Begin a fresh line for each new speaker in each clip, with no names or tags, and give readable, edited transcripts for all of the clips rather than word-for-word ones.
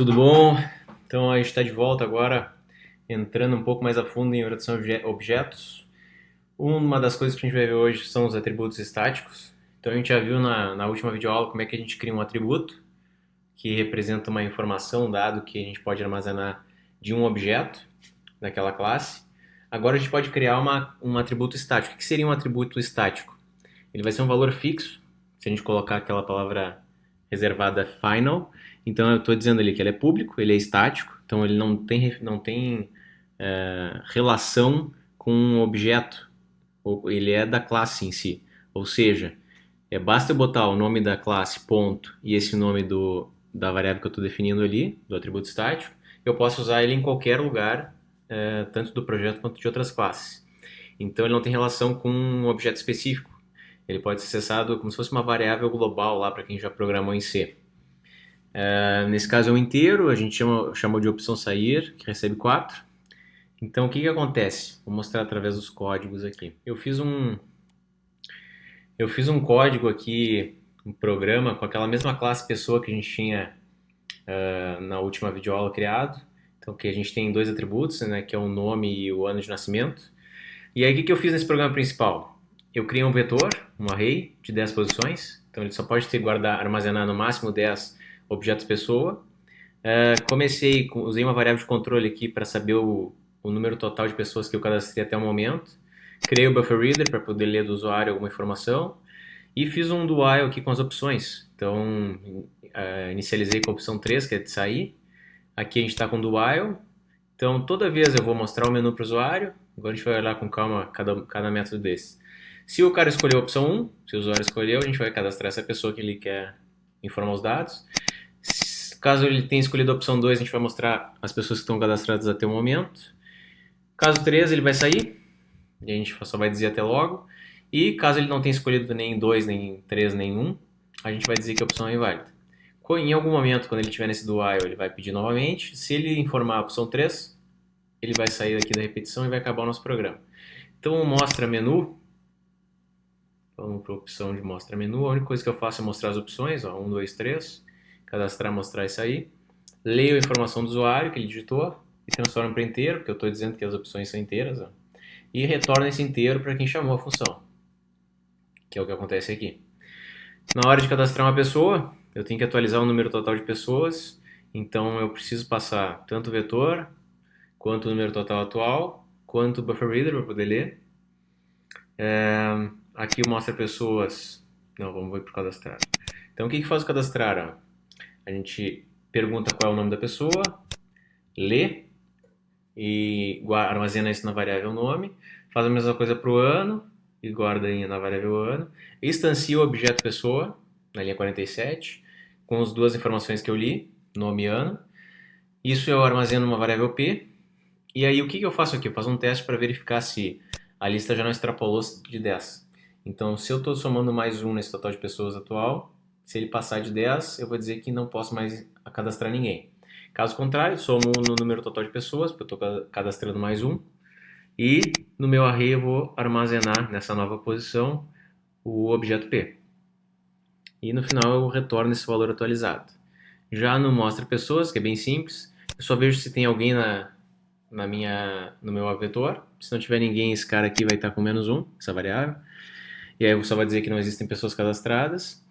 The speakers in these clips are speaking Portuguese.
tudo bom? Então a gente está de volta agora, entrando um pouco mais a fundo em orientação a objetos. Uma das coisas que a gente vai ver hoje são os atributos estáticos. Então a gente já viu na última videoaula como é que a gente cria um atributo, que representa uma informação, um dado que a gente pode armazenar de um objeto daquela classe. Agora a gente pode criar um atributo estático. O que seria um atributo estático? Ele vai ser um valor fixo, se a gente colocar aquela palavra reservada final. Então eu estou dizendo ali que ele é público, ele é estático, então ele não tem relação com um objeto, ele é da classe em si. Ou seja, basta eu botar o nome da classe, ponto, e esse nome da variável que eu estou definindo ali, do atributo estático, eu posso usar ele em qualquer lugar, tanto do projeto quanto de outras classes. Então ele não tem relação com um objeto específico. Ele pode ser acessado como se fosse uma variável global lá para quem já programou em C. Nesse caso é um inteiro, a gente chamou de opção sair, que recebe 4. Então o que acontece? Vou mostrar através dos códigos aqui. Eu fiz um código aqui, um programa com aquela mesma classe pessoa que a gente tinha na última videoaula criado. Então que a gente tem dois atributos, né, que é o nome e o ano de nascimento. E aí o que eu fiz nesse programa principal? Eu criei um vetor, um array de 10 posições, então ele só pode armazenar no máximo 10 objetos pessoa. Usei uma variável de controle aqui para saber o número total de pessoas que eu cadastrei até o momento. Criei o buffer reader para poder ler do usuário alguma informação. E fiz um do while aqui com as opções. Então, inicializei com a opção 3, que é de sair. Aqui a gente está com o do while. Então, toda vez eu vou mostrar o menu para o usuário. Agora a gente vai olhar com calma cada método desse. Se o cara escolheu a opção 1, se o usuário escolheu, a gente vai cadastrar essa pessoa que ele quer informar os dados. Caso ele tenha escolhido a opção 2, a gente vai mostrar as pessoas que estão cadastradas até o momento. Caso 3, ele vai sair, e a gente só vai dizer até logo. E caso ele não tenha escolhido nem 2, nem 3, nem 1, a gente vai dizer que a opção é inválida. Em algum momento, quando ele estiver nesse do while, ele vai pedir novamente. Se ele informar a opção 3, ele vai sair daqui da repetição e vai acabar o nosso programa. Então, mostra menu. Vamos para a opção de mostra menu. A única coisa que eu faço é mostrar as opções, 1, 2, 3. Cadastrar, mostrar e sair. Leio a informação do usuário que ele digitou e transformo para inteiro, porque eu estou dizendo que as opções são inteiras. E retorno esse inteiro para quem chamou a função, que é o que acontece aqui. Na hora de cadastrar uma pessoa, eu tenho que atualizar o número total de pessoas, então eu preciso passar tanto o vetor, quanto o número total atual, quanto o buffer reader para poder ler. Aqui mostra pessoas. Não, vamos ver para cadastrar. Então o que faz o cadastrar? A gente pergunta qual é o nome da pessoa, lê e armazena isso na variável nome, faz a mesma coisa para o ano e guarda na variável ano, instancia o objeto pessoa na linha 47 com as duas informações que eu li, nome e ano. Isso eu armazeno numa variável p. E aí o que eu faço aqui? Eu faço um teste para verificar se a lista já não extrapolou de 10. Então se eu estou somando mais um nesse total de pessoas atual, se ele passar de 10, eu vou dizer que não posso mais cadastrar ninguém. Caso contrário, somo no número total de pessoas, porque eu estou cadastrando mais um. E no meu array eu vou armazenar nessa nova posição o objeto P. E no final eu retorno esse valor atualizado. Já no mostra pessoas, que é bem simples, eu só vejo se tem alguém no meu vetor. Se não tiver ninguém, esse cara aqui vai estar com -1, essa variável. E aí eu só vai dizer que não existem pessoas cadastradas.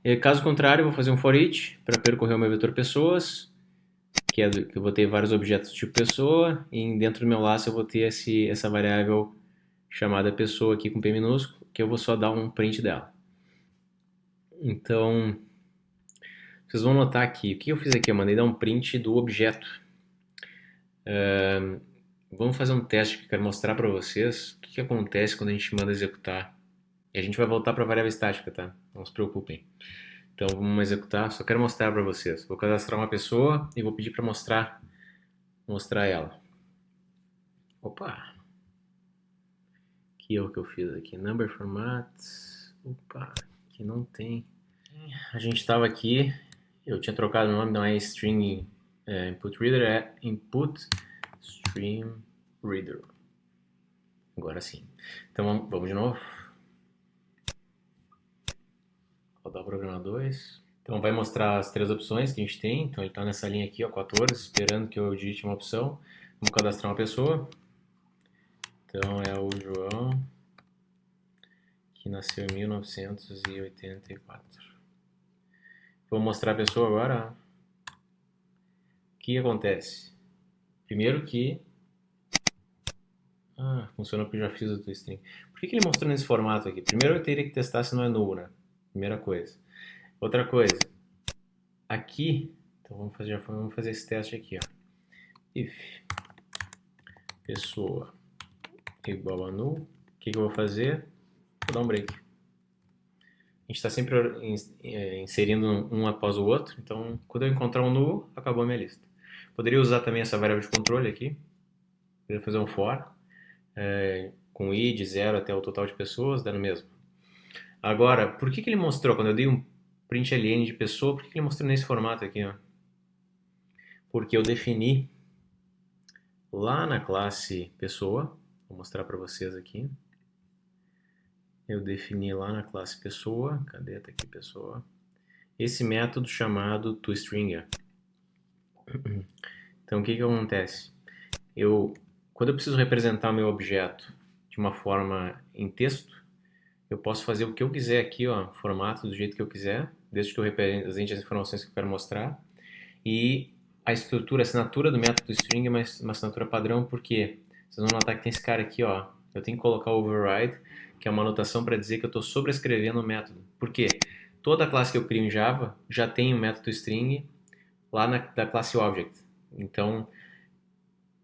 E, caso contrário, eu vou fazer um for each para percorrer o meu vetor pessoas, que eu vou ter vários objetos tipo pessoa, e dentro do meu laço eu vou ter essa variável chamada pessoa aqui com P minúsculo, que eu vou só dar um print dela. Então, vocês vão notar aqui, o que eu fiz aqui? Eu mandei dar um print do objeto. Vamos fazer um teste que eu quero mostrar para vocês o que acontece quando a gente manda executar. E a gente vai voltar para a variável estática, tá? Não se preocupem. Então vamos executar, só quero mostrar para vocês. Vou cadastrar uma pessoa e vou pedir para mostrar ela. Opa! Aqui é o que eu fiz aqui, number format. Opa, aqui não tem. A gente estava aqui, eu tinha trocado o nome, não é string input reader, é input stream reader. Agora sim. Então vamos de novo. Rodar o programa 2. Então vai mostrar as três opções que a gente tem. Então ele está nessa linha aqui, ó, 14, esperando que eu digite uma opção. Vamos cadastrar uma pessoa. Então é o João, que nasceu em 1984. Vou mostrar a pessoa agora. O que acontece? Primeiro que... funcionou porque eu já fiz o toString. Por que ele mostrou nesse formato aqui? Primeiro eu teria que testar se não é null, né? Primeira coisa. Outra coisa. Aqui, então vamos fazer esse teste aqui, ó. If pessoa igual a null, o que eu vou fazer? Vou dar um break. A gente está sempre inserindo um após o outro, então quando eu encontrar um null, acabou a minha lista. Poderia usar também essa variável de controle aqui, poderia fazer um for, com i de 0 até o total de pessoas, dando mesmo. Agora, por que ele mostrou, quando eu dei um print ln de pessoa, por que ele mostrou nesse formato aqui, ó? Porque eu defini lá na classe pessoa, vou mostrar para vocês aqui. Eu defini lá na classe pessoa, cadê? Tá aqui pessoa. Esse método chamado toString. Então o que acontece? Quando eu preciso representar o meu objeto de uma forma em texto, eu posso fazer o que eu quiser aqui, ó, formato do jeito que eu quiser, desde que eu represente as informações que eu quero mostrar. E a estrutura, a assinatura do método string é uma assinatura padrão, porque vocês vão notar que tem esse cara aqui, ó. Eu tenho que colocar o override, que é uma anotação para dizer que eu estou sobrescrevendo o método. Por quê? Toda classe que eu crio em Java já tem um método string lá da classe object. Então,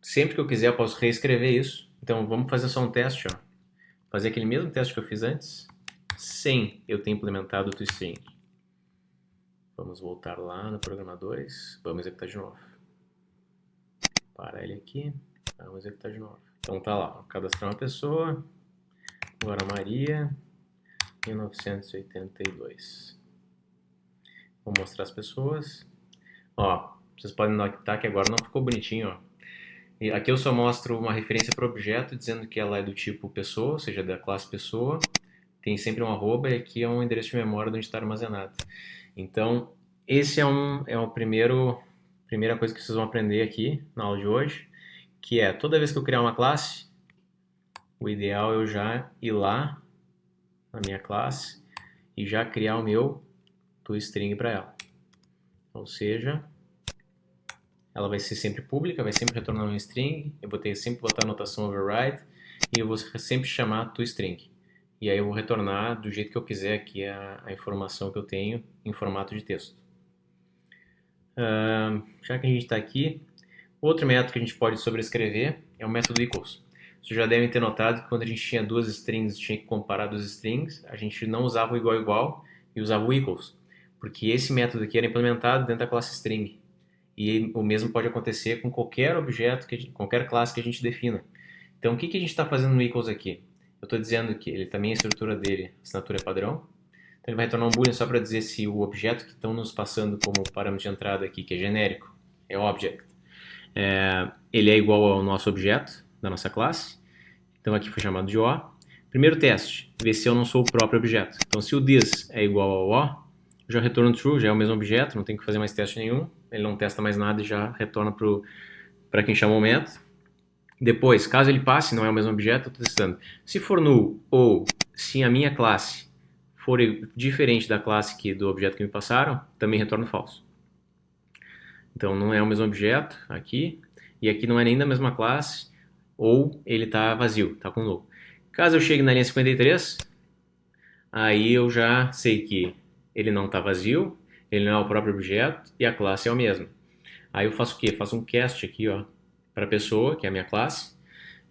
sempre que eu quiser, eu posso reescrever isso. Então, vamos fazer só um teste, ó. Fazer aquele mesmo teste que eu fiz antes, sem eu ter implementado o toString. Vamos voltar lá no programadores. Vamos executar de novo. Para ele aqui. Vamos executar de novo. Então tá lá, cadastrar uma pessoa. Agora Maria, 1982. Vou mostrar as pessoas. Ó, vocês podem notar que agora não ficou bonitinho, ó. E aqui eu só mostro uma referência para o objeto, dizendo que ela é do tipo pessoa, ou seja, da classe pessoa. Tem sempre um arroba e aqui é um endereço de memória onde está armazenado. Então, esse é a primeira coisa que vocês vão aprender aqui na aula de hoje, que é, toda vez que eu criar uma classe, o ideal é eu já ir lá na minha classe e já criar o meu toString para ela. Ou seja, ela vai ser sempre pública, vai sempre retornar um string, eu vou ter sempre botar a notação override e eu vou sempre chamar toString. E aí eu vou retornar do jeito que eu quiser aqui a informação que eu tenho em formato de texto. Já que a gente está aqui, outro método que a gente pode sobrescrever é o método equals. Vocês já devem ter notado que quando a gente tinha duas strings, tinha que comparar duas strings, a gente não usava o igual e usava o equals, porque esse método aqui era implementado dentro da classe string. E o mesmo pode acontecer com qualquer objeto, qualquer classe que a gente defina. Então o que a gente está fazendo no equals aqui? Eu estou dizendo que ele também, a estrutura dele, a assinatura é padrão. Então ele vai retornar um boolean só para dizer se o objeto que estão nos passando como parâmetro de entrada aqui, que é genérico, é object, ele é igual ao nosso objeto da nossa classe. Então aqui foi chamado de O. Primeiro teste, ver se eu não sou o próprio objeto. Então se o this é igual ao O, eu já retorno true, já é o mesmo objeto, não tem que fazer mais teste nenhum. Ele não testa mais nada e já retorna para quem chamou o método. Depois, caso ele passe, não é o mesmo objeto, eu estou testando. Se for null ou se a minha classe for diferente da classe do objeto que me passaram, também retorno falso. Então não é o mesmo objeto aqui, e aqui não é nem da mesma classe, ou ele está vazio, está com null. Caso eu chegue na linha 53, aí eu já sei que ele não está vazio, ele não é o próprio objeto e a classe é o mesmo. Aí eu faço o quê? Faço um cast aqui, ó, para a pessoa, que é a minha classe,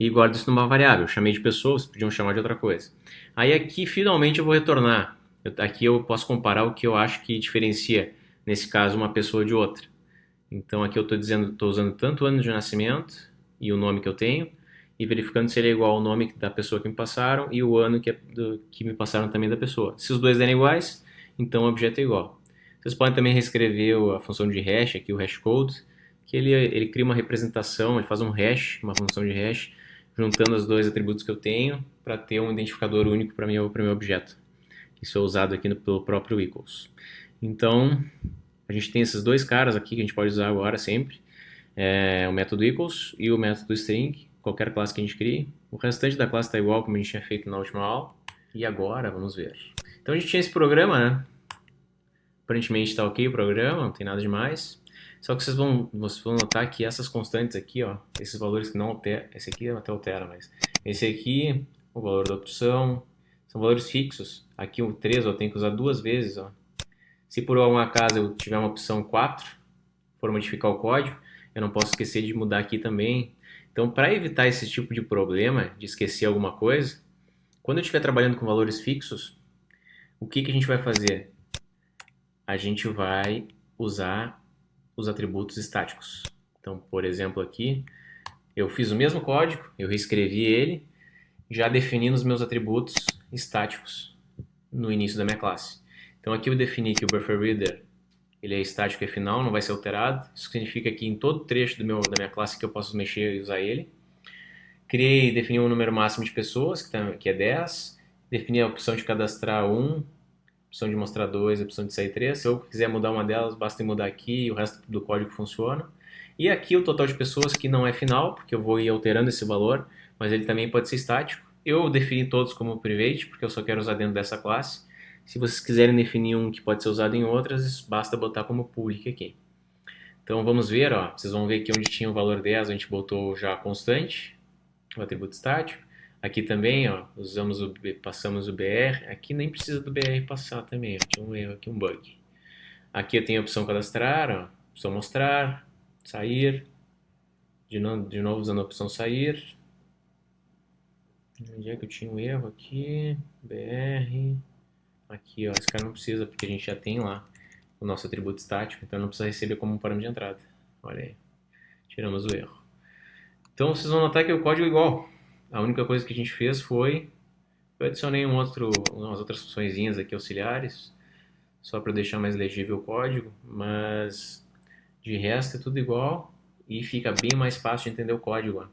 e guardo isso numa variável. Eu chamei de pessoa, vocês podiam chamar de outra coisa. Aí aqui, finalmente, eu vou retornar. Aqui eu posso comparar o que eu acho que diferencia, nesse caso, uma pessoa de outra. Então aqui eu estou usando tanto o ano de nascimento e o nome que eu tenho, e verificando se ele é igual ao nome da pessoa que me passaram e o ano que me passaram também da pessoa. Se os dois derem iguais, então o objeto é igual. Vocês podem também reescrever a função de hash, aqui o hashcode, que ele cria uma representação, ele faz um hash, uma função de hash, juntando os dois atributos que eu tenho para ter um identificador único para meu objeto. Isso é usado aqui pelo próprio equals. Então, a gente tem esses dois caras aqui que a gente pode usar agora sempre. O método equals e o método string, qualquer classe que a gente crie. O restante da classe está igual como a gente tinha feito na última aula. E agora, vamos ver. Então a gente tinha esse programa, né? Aparentemente está ok o programa, não tem nada demais. Só que vocês vão notar que essas constantes aqui, ó, esses valores que não alteram, esse aqui até altera, mas esse aqui, o valor da opção, são valores fixos. Aqui o 3 eu tenho que usar duas vezes, ó. Se por algum acaso eu tiver uma opção 4, for modificar o código, eu não posso esquecer de mudar aqui também. Então, para evitar esse tipo de problema, de esquecer alguma coisa, quando eu estiver trabalhando com valores fixos, o que a gente vai fazer? A gente vai usar os atributos estáticos. Então, por exemplo, aqui, eu fiz o mesmo código, eu reescrevi ele, já definindo os meus atributos estáticos no início da minha classe. Então, aqui eu defini que o BufferReader ele é estático e é final, não vai ser alterado. Isso significa que em todo trecho da minha classe que eu posso mexer e usar ele. Defini um número máximo de pessoas, que é 10. Defini a opção de cadastrar 1, opção de mostrar 2, opção de sair 3. Se eu quiser mudar uma delas, basta mudar aqui e o resto do código funciona. E aqui o total de pessoas que não é final, porque eu vou ir alterando esse valor, mas ele também pode ser estático. Eu defini todos como private, porque eu só quero usar dentro dessa classe. Se vocês quiserem definir um que pode ser usado em outras, basta botar como public aqui. Então vamos ver, ó, vocês vão ver que onde tinha o valor 10, a gente botou já constante, o atributo estático. Aqui também, ó, passamos o BR. Aqui nem precisa do BR passar também, ó, tinha um erro aqui, um bug. Aqui eu tenho a opção cadastrar, ó, opção mostrar, sair. De novo usando a opção sair. Onde é que eu tinha um erro aqui? BR. Aqui, ó, esse cara não precisa, porque a gente já tem lá o nosso atributo estático, então não precisa receber como um parâmetro de entrada. Olha aí, tiramos o erro. Então vocês vão notar que o código é igual. A única coisa que a gente fez foi, eu adicionei umas outras funçõezinhas aqui auxiliares, só para deixar mais legível o código, mas de resto é tudo igual e fica bem mais fácil de entender o código. Ó.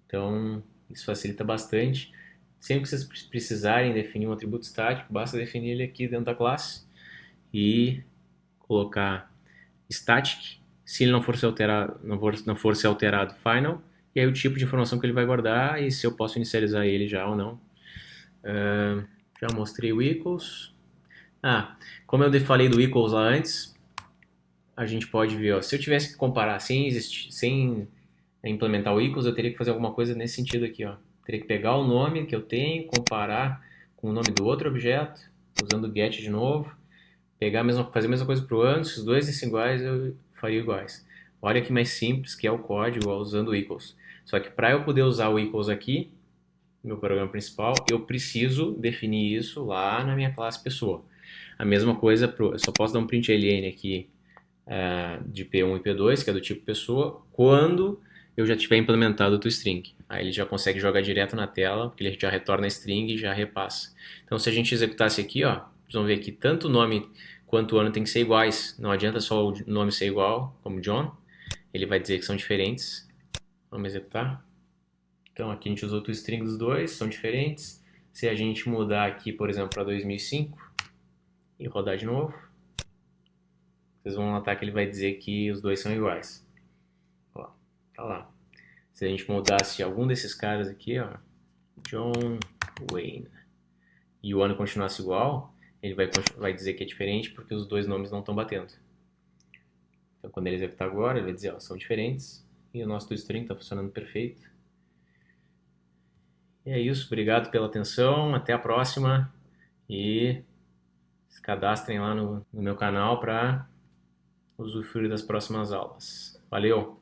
Então isso facilita bastante. Sempre que vocês precisarem definir um atributo estático, basta definir ele aqui dentro da classe e colocar static, se ele não for ser alterado, final, e aí o tipo de informação que ele vai guardar e se eu posso inicializar ele já ou não. Já mostrei o equals. Como eu falei do equals lá antes, a gente pode ver, ó, se eu tivesse que comparar sem implementar o equals, eu teria que fazer alguma coisa nesse sentido aqui, ó. Teria que pegar o nome que eu tenho, comparar com o nome do outro objeto, usando o get de novo, fazer a mesma coisa para o ano, se os dois fossem iguais, eu faria iguais. Olha que mais simples que é o código ó, usando o equals. Só que para eu poder usar o equals aqui, no meu programa principal, eu preciso definir isso lá na minha classe pessoa. A mesma coisa, eu só posso dar um println aqui de P1 e P2, que é do tipo pessoa, quando eu já tiver implementado o toString. Aí ele já consegue jogar direto na tela, porque ele já retorna a string e já repassa. Então se a gente executasse aqui, ó, vocês vão ver que tanto o nome quanto o ano tem que ser iguais. Não adianta só o nome ser igual, como John. Ele vai dizer que são diferentes. Vamos executar. Então aqui a gente usou o toString dos dois, são diferentes. Se a gente mudar aqui, por exemplo, para 2005 e rodar de novo, vocês vão notar que ele vai dizer que os dois são iguais. Ó, tá lá. Se a gente mudasse algum desses caras aqui, ó, John Wayne, e o ano continuasse igual, ele vai dizer que é diferente porque os dois nomes não estão batendo. Então quando ele executar agora, ele vai dizer, ó, são diferentes, e o nosso toString está funcionando perfeito. E é isso, obrigado pela atenção, até a próxima, e se cadastrem lá no meu canal para usufruir das próximas aulas. Valeu!